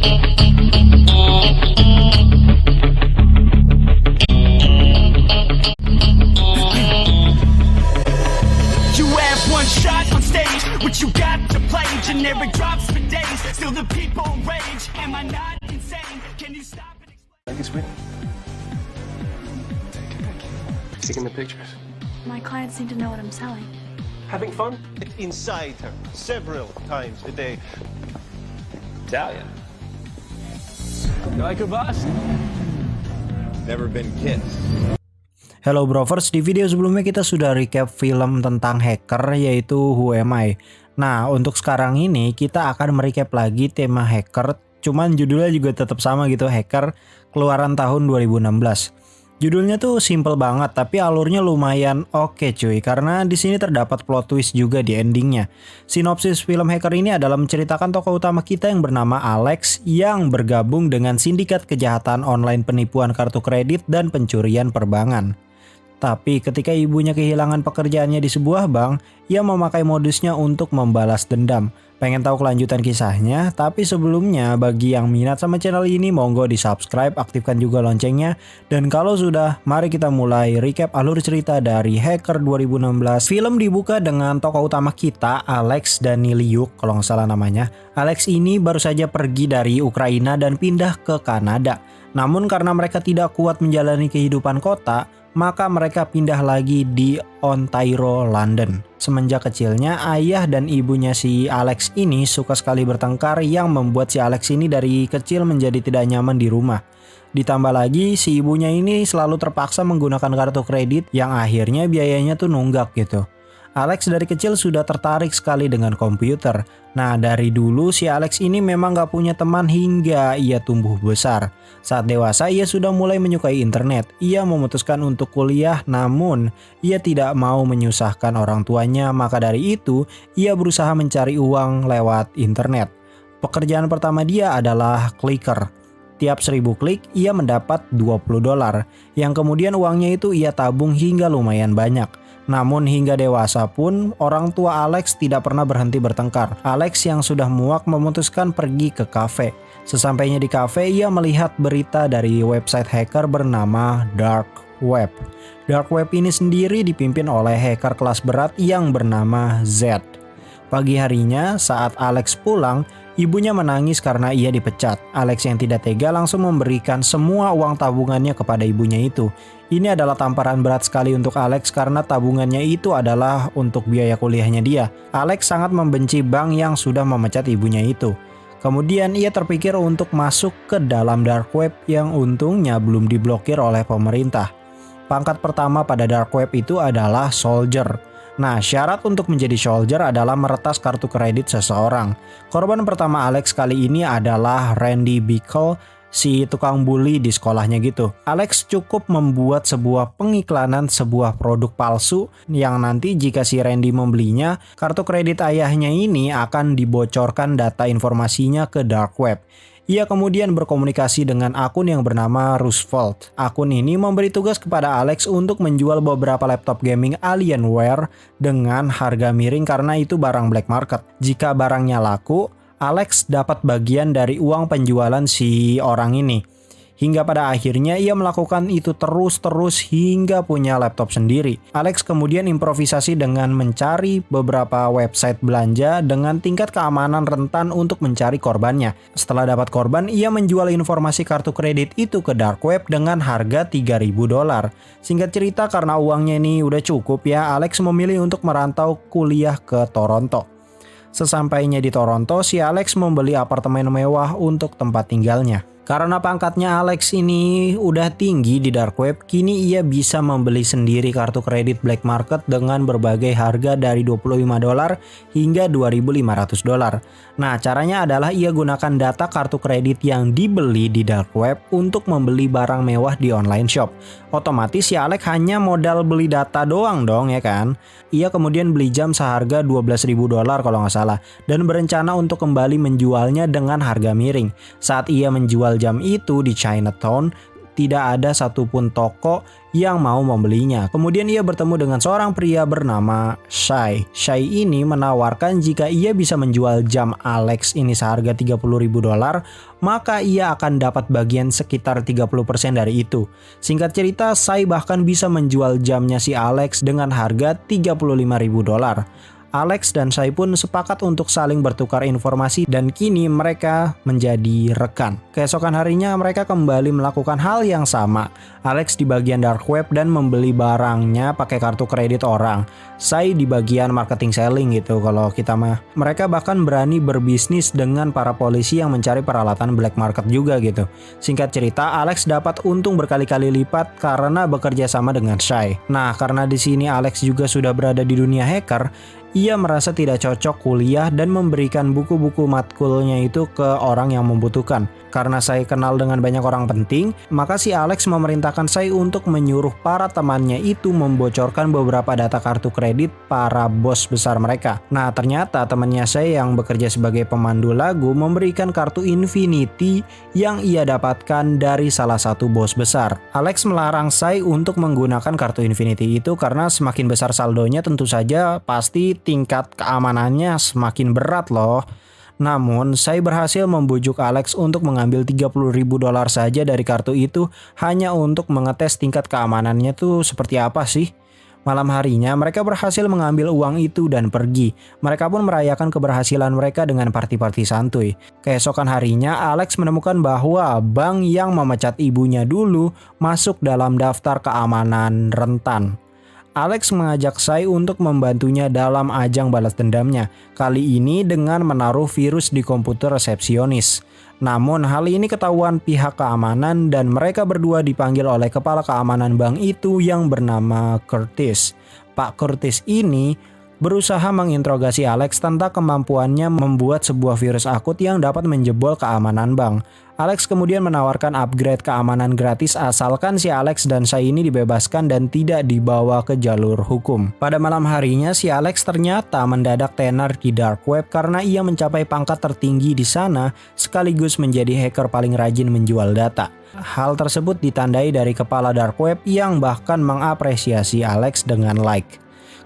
You have one shot on stage, what you got to play. Generic drops for days, still the people rage. Am I not insane? Can you stop and explain? Thank you, sweet. Taking the pictures. My clients seem to know what I'm selling. Having fun? Inside her several times a day. Italian. You like her boss? Never been kissed. Hello Brovers, di video sebelumnya kita sudah recap film tentang hacker yaitu Who Am I. Nah, untuk sekarang ini kita akan merecap lagi tema hacker, cuman judulnya juga tetap sama gitu, hacker keluaran tahun 2016. Judulnya tuh simple banget tapi alurnya lumayan oke cuy, karena di sini terdapat plot twist juga di endingnya. Sinopsis film hacker ini adalah menceritakan tokoh utama kita yang bernama Alex yang bergabung dengan sindikat kejahatan online penipuan kartu kredit dan pencurian perbankan. Tapi ketika ibunya kehilangan pekerjaannya di sebuah bank, ia memakai modusnya untuk membalas dendam. Pengen tahu kelanjutan kisahnya? Tapi sebelumnya bagi yang minat sama channel ini monggo di subscribe, aktifkan juga loncengnya. Dan kalau sudah, mari kita mulai recap alur cerita dari Hacker 2016. Film dibuka dengan tokoh utama kita, Alex Daniliuk kalau nggak salah namanya. Alex ini baru saja pergi dari Ukraina dan pindah ke Kanada. Namun karena mereka tidak kuat menjalani kehidupan kota, maka mereka pindah lagi di Ontario, London. Semenjak kecilnya, ayah dan ibunya si Alex ini suka sekali bertengkar yang membuat si Alex ini dari kecil menjadi tidak nyaman di rumah. Ditambah lagi, si ibunya ini selalu terpaksa menggunakan kartu kredit yang akhirnya biayanya tuh nunggak gitu. Alex dari kecil sudah tertarik sekali dengan komputer. Nah, dari dulu si Alex ini memang gak punya teman hingga ia tumbuh besar. Saat dewasa ia sudah mulai menyukai internet. Ia memutuskan untuk kuliah, namun ia tidak mau menyusahkan orang tuanya. Maka dari itu ia berusaha mencari uang lewat internet. Pekerjaan pertama dia adalah clicker. Tiap 1000 klik ia mendapat $20, yang kemudian uangnya itu ia tabung hingga lumayan banyak. Namun hingga dewasa pun orang tua Alex tidak pernah berhenti bertengkar. Alex yang sudah muak memutuskan pergi ke kafe. Sesampainya di kafe ia melihat berita dari website hacker bernama Dark Web. Dark Web ini sendiri dipimpin oleh hacker kelas berat yang bernama Z. Pagi harinya saat Alex pulang, ibunya menangis karena ia dipecat. Alex yang tidak tega langsung memberikan semua uang tabungannya kepada ibunya itu. Ini adalah tamparan berat sekali untuk Alex karena tabungannya itu adalah untuk biaya kuliahnya dia. Alex sangat membenci bank yang sudah memecat ibunya itu. Kemudian ia terpikir untuk masuk ke dalam dark web yang untungnya belum diblokir oleh pemerintah. Pangkat pertama pada dark web itu adalah soldier. Nah, syarat untuk menjadi soldier adalah meretas kartu kredit seseorang. Korban pertama Alex kali ini adalah Randy Bickle, si tukang bully di sekolahnya gitu. Alex cukup membuat sebuah pengiklanan sebuah produk palsu yang nanti jika si Randy membelinya, kartu kredit ayahnya ini akan dibocorkan data informasinya ke dark web. Ia kemudian berkomunikasi dengan akun yang bernama Roosevelt. Akun ini memberi tugas kepada Alex untuk menjual beberapa laptop gaming Alienware dengan harga miring karena itu barang black market. Jika barangnya laku, Alex dapat bagian dari uang penjualan si orang ini. Hingga pada akhirnya ia melakukan itu terus hingga punya laptop sendiri. Alex kemudian improvisasi dengan mencari beberapa website belanja dengan tingkat keamanan rentan untuk mencari korbannya. Setelah dapat korban, ia menjual informasi kartu kredit itu ke dark web dengan harga $3.000. Singkat cerita, karena uangnya ini udah cukup ya, Alex memilih untuk merantau kuliah ke Toronto. Sesampainya di Toronto, si Alex membeli apartemen mewah untuk tempat tinggalnya. Karena pangkatnya Alex ini udah tinggi di dark web, kini ia bisa membeli sendiri kartu kredit black market dengan berbagai harga dari $25 hingga $2.500. Nah, caranya adalah ia gunakan data kartu kredit yang dibeli di dark web untuk membeli barang mewah di online shop. Otomatis si Alex hanya modal beli data doang dong ya kan. Ia kemudian beli jam seharga $12.000 kalau nggak salah dan berencana untuk kembali menjualnya dengan harga miring. Saat ia menjual jam itu di Chinatown, tidak ada satupun toko yang mau membelinya. Kemudian ia bertemu dengan seorang pria bernama Shay. Shay ini menawarkan jika ia bisa menjual jam Alex ini seharga $30.000, maka ia akan dapat bagian sekitar 30% dari itu. Singkat cerita, Shay bahkan bisa menjual jamnya si Alex dengan harga $35.000. Alex dan Shay pun sepakat untuk saling bertukar informasi dan kini mereka menjadi rekan. Keesokan harinya mereka kembali melakukan hal yang sama. Alex di bagian dark web dan membeli barangnya pakai kartu kredit orang. Shay di bagian marketing selling gitu kalau kita mah. Mereka bahkan berani berbisnis dengan para polisi yang mencari peralatan black market juga gitu. Singkat cerita, Alex dapat untung berkali-kali lipat karena bekerja sama dengan Shay. Nah, karena di sini Alex juga sudah berada di dunia hacker, ia merasa tidak cocok kuliah dan memberikan buku-buku matkulnya itu ke orang yang membutuhkan. Karena saya kenal dengan banyak orang penting, maka si Alex memerintahkan saya untuk menyuruh para temannya itu membocorkan beberapa data kartu kredit para bos besar mereka. Nah, ternyata temannya saya yang bekerja sebagai pemandu lagu memberikan kartu Infinity yang ia dapatkan dari salah satu bos besar. Alex melarang saya untuk menggunakan kartu Infinity itu karena semakin besar saldonya tentu saja pasti tingkat keamanannya semakin berat loh. Namun, saya berhasil membujuk Alex untuk mengambil $30.000 saja dari kartu itu hanya untuk mengetes tingkat keamanannya tuh seperti apa sih. Malam harinya mereka berhasil mengambil uang itu dan pergi. Mereka pun merayakan keberhasilan mereka dengan party-party santuy. Keesokan harinya Alex menemukan bahwa bank yang memecat ibunya dulu masuk dalam daftar keamanan rentan. Alex mengajak Shay untuk membantunya dalam ajang balas dendamnya, kali ini dengan menaruh virus di komputer resepsionis. Namun hal ini ketahuan pihak keamanan dan mereka berdua dipanggil oleh kepala keamanan bank itu yang bernama Curtis. Pak Curtis ini berusaha menginterogasi Alex tentang kemampuannya membuat sebuah virus akut yang dapat menjebol keamanan bank. Alex kemudian menawarkan upgrade keamanan gratis asalkan si Alex dan Shay ini dibebaskan dan tidak dibawa ke jalur hukum. Pada malam harinya si Alex ternyata mendadak tenar di dark web karena ia mencapai pangkat tertinggi di sana sekaligus menjadi hacker paling rajin menjual data. Hal tersebut ditandai dari kepala dark web yang bahkan mengapresiasi Alex dengan like.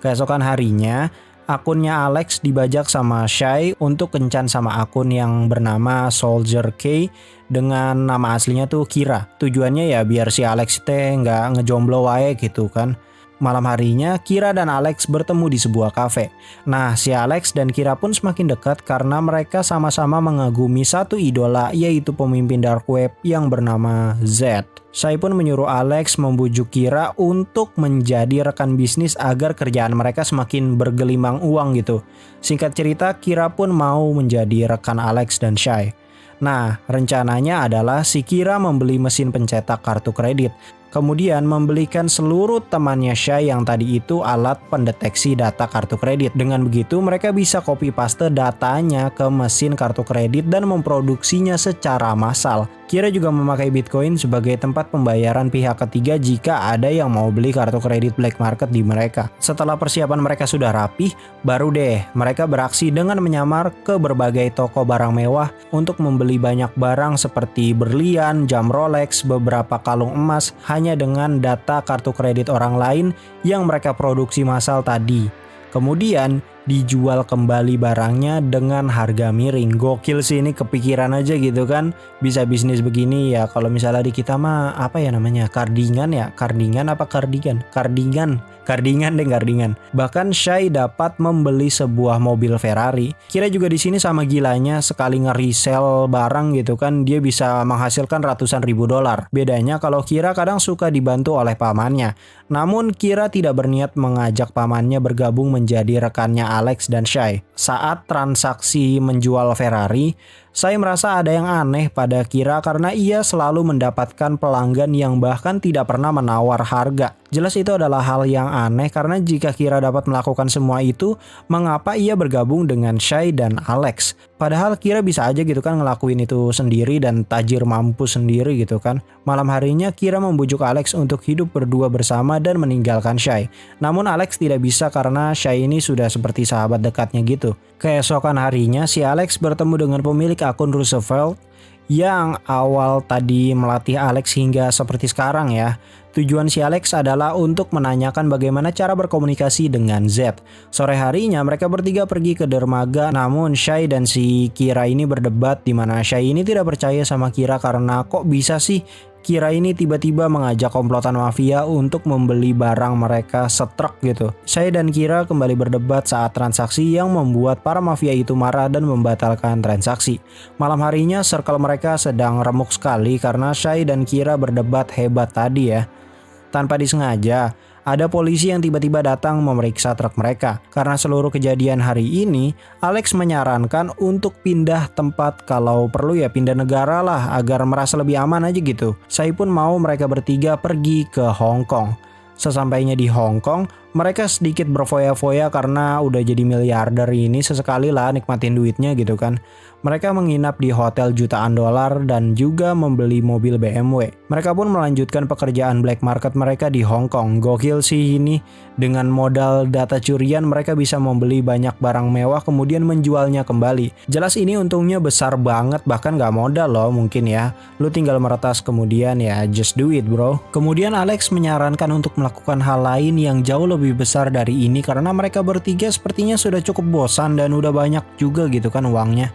Keesokan harinya, akunnya Alex dibajak sama Shay untuk kencan sama akun yang bernama Soldier K dengan nama aslinya tuh Kira. Tujuannya ya biar si Alex teh nggak ngejomblo wae gitu kan. Malam harinya Kira dan Alex bertemu di sebuah kafe. Nah, si Alex dan Kira pun semakin dekat karena mereka sama-sama mengagumi satu idola yaitu pemimpin dark web yang bernama Z. Saya pun menyuruh Alex membujuk Kira untuk menjadi rekan bisnis agar kerjaan mereka semakin bergelimang uang gitu. Singkat cerita, Kira pun mau menjadi rekan Alex dan Shay. Nah, rencananya adalah si Kira membeli mesin pencetak kartu kredit. Kemudian membelikan seluruh temannya Shay yang tadi itu alat pendeteksi data kartu kredit. Dengan begitu mereka bisa copy paste datanya ke mesin kartu kredit dan memproduksinya secara massal. Kira juga memakai Bitcoin sebagai tempat pembayaran pihak ketiga jika ada yang mau beli kartu kredit black market di mereka. Setelah persiapan mereka sudah rapih, baru deh mereka beraksi dengan menyamar ke berbagai toko barang mewah untuk membeli banyak barang seperti berlian, jam Rolex, beberapa kalung emas hanya dengan data kartu kredit orang lain yang mereka produksi massal tadi. Kemudian dijual kembali barangnya dengan harga miring. Gokil sih, ini kepikiran aja gitu kan bisa bisnis begini ya. Kalau misalnya di kita mah apa ya namanya, kardingan ya, kardingan apa kardigan, kardingan deh, kardingan. Bahkan Shay dapat membeli sebuah mobil Ferrari. Kira juga di sini sama gilanya, sekali nge-resell barang gitu kan dia bisa menghasilkan ratusan ribu dolar. Bedanya kalau Kira kadang suka dibantu oleh pamannya. Namun Kira tidak berniat mengajak pamannya bergabung menjadi rekannya Alex dan Shay. Saat transaksi menjual Ferrari, saya merasa ada yang aneh pada Kira karena ia selalu mendapatkan pelanggan yang bahkan tidak pernah menawar harga. Jelas itu adalah hal yang aneh karena jika Kira dapat melakukan semua itu, mengapa ia bergabung dengan Shay dan Alex? Padahal Kira bisa aja gitu kan ngelakuin itu sendiri dan tajir mampus sendiri gitu kan. Malam harinya Kira membujuk Alex untuk hidup berdua bersama dan meninggalkan Shay. Namun Alex tidak bisa karena Shay ini sudah seperti sahabat dekatnya gitu. Keesokan harinya si Alex bertemu dengan pemilik akun Roosevelt yang awal tadi melatih Alex hingga seperti sekarang ya. Tujuan si Alex adalah untuk menanyakan bagaimana cara berkomunikasi dengan Z. Sore harinya mereka bertiga pergi ke dermaga, namun Shay dan si Kira ini berdebat di mana Shay ini tidak percaya sama Kira karena kok bisa sih Kira ini tiba-tiba mengajak komplotan mafia untuk membeli barang mereka setruk gitu. Shay dan Kira kembali berdebat saat transaksi yang membuat para mafia itu marah dan membatalkan transaksi. Malam harinya circle mereka sedang remuk sekali karena Shay dan Kira berdebat hebat tadi ya. Tanpa disengaja, ada polisi yang tiba-tiba datang memeriksa truk mereka. Karena seluruh kejadian hari ini, Alex menyarankan untuk pindah tempat, kalau perlu ya pindah negara lah agar merasa lebih aman aja gitu. Saya pun mau mereka bertiga pergi ke Hong Kong. Sesampainya di Hong Kong, mereka sedikit berfoya-foya karena udah jadi miliarder ini, sesekali lah nikmatin duitnya gitu kan. Mereka menginap di hotel jutaan dolar dan juga membeli mobil BMW. Mereka pun melanjutkan pekerjaan black market mereka di Hong Kong. Gokil sih ini, dengan modal data curian mereka bisa membeli banyak barang mewah kemudian menjualnya kembali. Jelas ini untungnya besar banget, bahkan gak modal loh mungkin ya. Lu tinggal meretas kemudian ya just do it bro. Kemudian Alex menyarankan untuk melakukan hal lain yang jauh lebih besar dari ini karena mereka bertiga sepertinya sudah cukup bosan dan udah banyak juga gitu kan uangnya.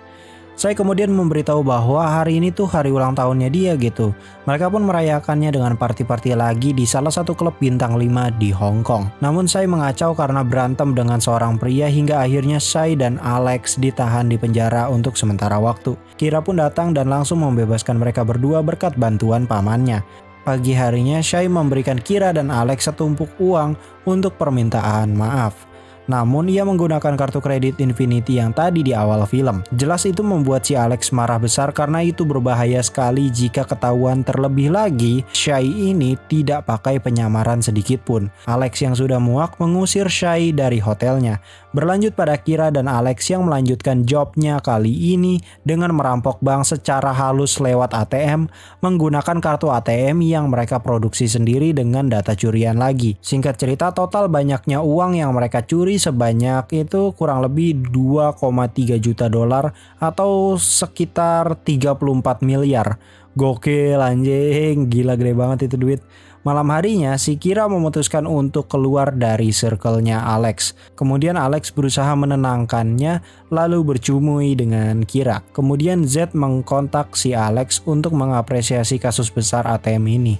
Saya kemudian memberitahu bahwa hari ini tuh hari ulang tahunnya dia gitu. Mereka pun merayakannya dengan party-party lagi di salah satu klub bintang 5 di Hong Kong. Namun saya mengacau karena berantem dengan seorang pria hingga akhirnya saya dan Alex ditahan di penjara untuk sementara waktu. Kira pun datang dan langsung membebaskan mereka berdua berkat bantuan pamannya. Pagi harinya Shay memberikan Kira dan Alex setumpuk uang untuk permintaan maaf. Namun ia menggunakan kartu kredit Infinity yang tadi di awal film. Jelas itu membuat si Alex marah besar karena itu berbahaya sekali jika ketahuan. Terlebih lagi, Shay ini tidak pakai penyamaran sedikit pun. Alex yang sudah muak mengusir Shay dari hotelnya. Berlanjut pada Kira dan Alex yang melanjutkan jobnya kali ini dengan merampok bank secara halus lewat ATM, menggunakan kartu ATM yang mereka produksi sendiri dengan data curian lagi. Singkat cerita, total banyaknya uang yang mereka curi sebanyak itu kurang lebih 2,3 juta dolar atau sekitar 34 miliar. Gokil anjing, gila gede banget itu duit. Malam harinya si Kira memutuskan untuk keluar dari circle-nya Alex. Kemudian Alex berusaha menenangkannya lalu bercumui dengan Kira. Kemudian Z mengkontak si Alex untuk mengapresiasi kasus besar ATM ini.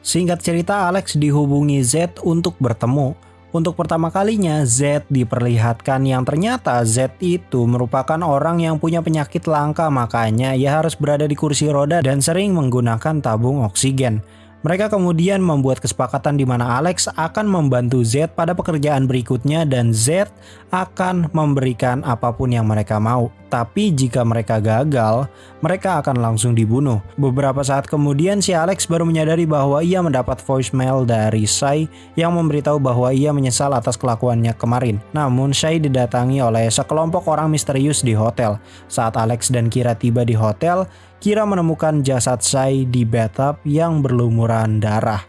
Singkat cerita, Alex dihubungi Z untuk bertemu. Untuk pertama kalinya Z diperlihatkan yang ternyata Z itu merupakan orang yang punya penyakit langka, makanya ia harus berada di kursi roda dan sering menggunakan tabung oksigen. Mereka kemudian membuat kesepakatan di mana Alex akan membantu Z pada pekerjaan berikutnya dan Z akan memberikan apapun yang mereka mau. Tapi jika mereka gagal, mereka akan langsung dibunuh. Beberapa saat kemudian si Alex baru menyadari bahwa ia mendapat voicemail dari Shay yang memberitahu bahwa ia menyesal atas kelakuannya kemarin. Namun Shay didatangi oleh sekelompok orang misterius di hotel. Saat Alex dan Kira tiba di hotel, Kira menemukan jasad Shay di bathtub yang berlumuran darah.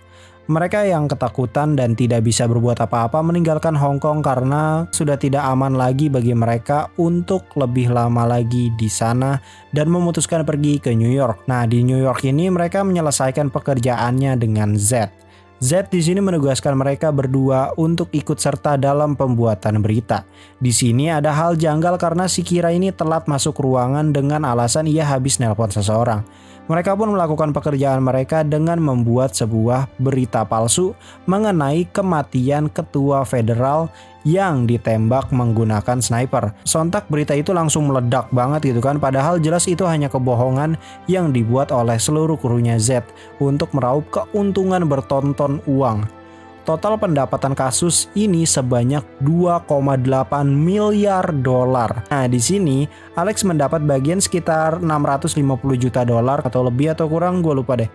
Mereka yang ketakutan dan tidak bisa berbuat apa-apa meninggalkan Hong Kong karena sudah tidak aman lagi bagi mereka untuk lebih lama lagi di sana dan memutuskan pergi ke New York. Nah, di New York ini mereka menyelesaikan pekerjaannya dengan Z. Z di sini menugaskan mereka berdua untuk ikut serta dalam pembuatan berita. Di sini ada hal janggal karena si Kira ini telat masuk ruangan dengan alasan ia habis nelpon seseorang. Mereka pun melakukan pekerjaan mereka dengan membuat sebuah berita palsu mengenai kematian ketua federal yang ditembak menggunakan sniper. Sontak berita itu langsung meledak banget gitu kan, padahal jelas itu hanya kebohongan yang dibuat oleh seluruh krunya Z untuk meraup keuntungan bertonton uang. Total pendapatan kasus ini sebanyak 2,8 miliar dolar. Nah, di sini Alex mendapat bagian sekitar 650 juta dolar atau lebih atau kurang, gue lupa deh.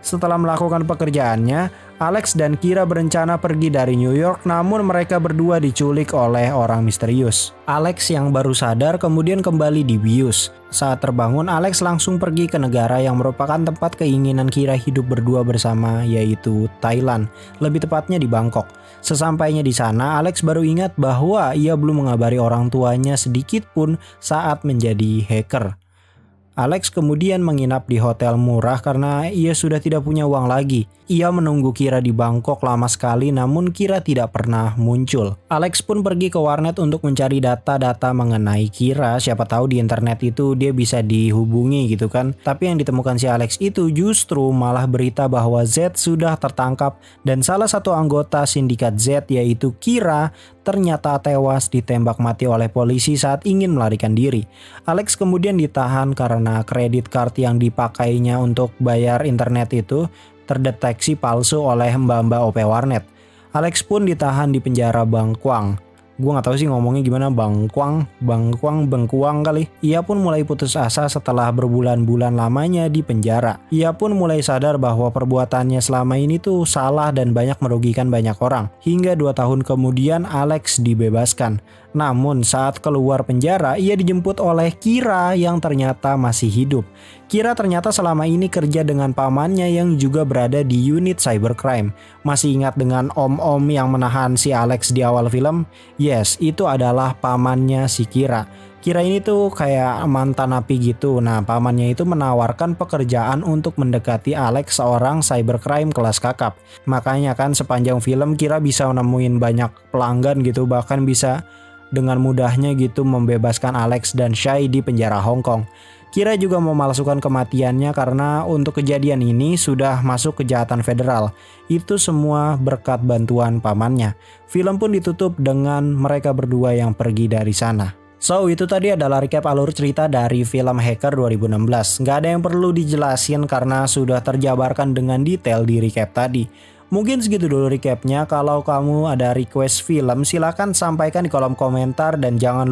Setelah melakukan pekerjaannya, Alex dan Kira berencana pergi dari New York, namun mereka berdua diculik oleh orang misterius. Alex yang baru sadar kemudian kembali dibius. Saat terbangun, Alex langsung pergi ke negara yang merupakan tempat keinginan Kira hidup berdua bersama, yaitu Thailand, lebih tepatnya di Bangkok. Sesampainya di sana, Alex baru ingat bahwa ia belum mengabari orang tuanya sedikit pun saat menjadi hacker. Alex kemudian menginap di hotel murah karena ia sudah tidak punya uang lagi. Ia menunggu Kira di Bangkok lama sekali namun Kira tidak pernah muncul. Alex pun pergi ke warnet untuk mencari data-data mengenai Kira. Siapa tahu di internet itu dia bisa dihubungi gitu kan. Tapi yang ditemukan si Alex itu justru malah berita bahwa Z sudah tertangkap dan salah satu anggota sindikat Z yaitu Kira ternyata tewas ditembak mati oleh polisi saat ingin melarikan diri. Alex kemudian ditahan karena kredit card yang dipakainya untuk bayar internet itu terdeteksi palsu oleh mbak-mbak OP warnet. Alex pun ditahan di penjara Bangkuang. Gue gak tahu sih ngomongnya gimana, Bengkuang kali. Ia pun mulai putus asa setelah berbulan-bulan lamanya di penjara. Ia pun mulai sadar bahwa perbuatannya selama ini tuh salah dan banyak merugikan banyak orang. Hingga 2 tahun kemudian Alex dibebaskan. Namun saat keluar penjara ia dijemput oleh Kira yang ternyata masih hidup. Kira ternyata selama ini kerja dengan pamannya yang juga berada di unit cybercrime. Masih ingat dengan om-om yang menahan si Alex di awal film? Yes, itu adalah pamannya si Kira. Kira ini tuh kayak mantan napi gitu. Nah, pamannya itu menawarkan pekerjaan untuk mendekati Alex, seorang cybercrime kelas kakap. Makanya kan sepanjang film Kira bisa nemuin banyak pelanggan gitu, bahkan bisa dengan mudahnya gitu membebaskan Alex dan Shai di penjara Hong Kong. Kira juga memalsukan kematiannya karena untuk kejadian ini sudah masuk kejahatan federal. Itu semua berkat bantuan pamannya. Film pun ditutup dengan mereka berdua yang pergi dari sana. So, itu tadi adalah recap alur cerita dari film Hacker 2016. Nggak ada yang perlu dijelasin karena sudah terjabarkan dengan detail di recap tadi. Mungkin segitu dulu recapnya. Kalau kamu ada request film silahkan sampaikan di kolom komentar dan jangan